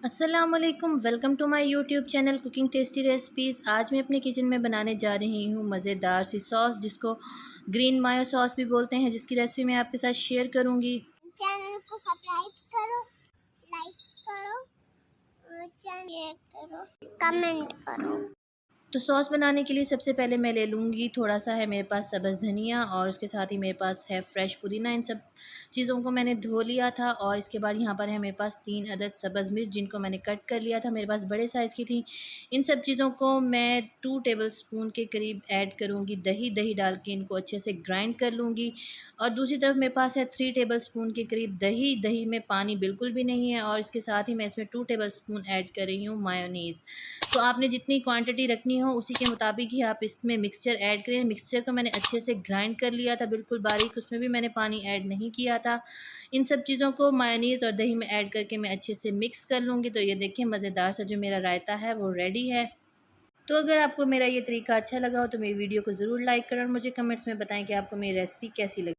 अस्सलामुअलैकुम, welcome to my YouTube channel cooking tasty recipes. आज मैं अपने किचन में बनाने जा रही हूँ मज़ेदार सी सॉस, जिसको ग्रीन मायो सॉस भी बोलते हैं, जिसकी रेसिपी मैं आपके साथ शेयर करूँगी। चैनल को सब्सक्राइब करो, लाइक करो और शेयर करो, कमेंट करो। तो सॉस बनाने के लिए सबसे पहले मैं ले लूँगी, थोड़ा सा है मेरे पास सब्ज़ धनिया और उसके साथ ही मेरे पास है फ्रेश पुदीना। इन सब चीज़ों को मैंने धो लिया था और इसके बाद यहाँ पर है मेरे पास 3 अदद सब्ज़ मिर्च, जिनको मैंने कट कर लिया था, मेरे पास बड़े साइज़ की थी। इन सब चीज़ों को मैं 2 टेबलस्पून के करीब ऐड करूँगी दही डाल के इनको अच्छे से ग्राइंड कर लूँगी। और दूसरी तरफ मेरे पास है 3 टेबलस्पून के करीब दही में पानी बिल्कुल भी नहीं है, और इसके साथ ही मैं इसमें 2 टेबलस्पून ऐड कर रही हूँ मायोनीज़। तो आपने जितनी क्वांटिटी रखनी हो उसी के मुताबिक ही आप इसमें मिक्सचर ऐड करें। मिक्सचर को मैंने अच्छे से ग्राइंड कर लिया था बिल्कुल बारीक, उसमें भी मैंने पानी ऐड नहीं किया था। इन सब चीज़ों को मायोनीज़ और दही में ऐड करके मैं अच्छे से मिक्स कर लूँगी। तो ये देखिए मज़ेदार सा जो मेरा रायता है वो रेडी है। तो अगर आपको मेरा ये तरीका अच्छा लगा हो तो मेरी वीडियो को ज़रूर लाइक करें और मुझे कमेंट्स में बताएं कि आपको मेरी रेसिपी कैसी लगी।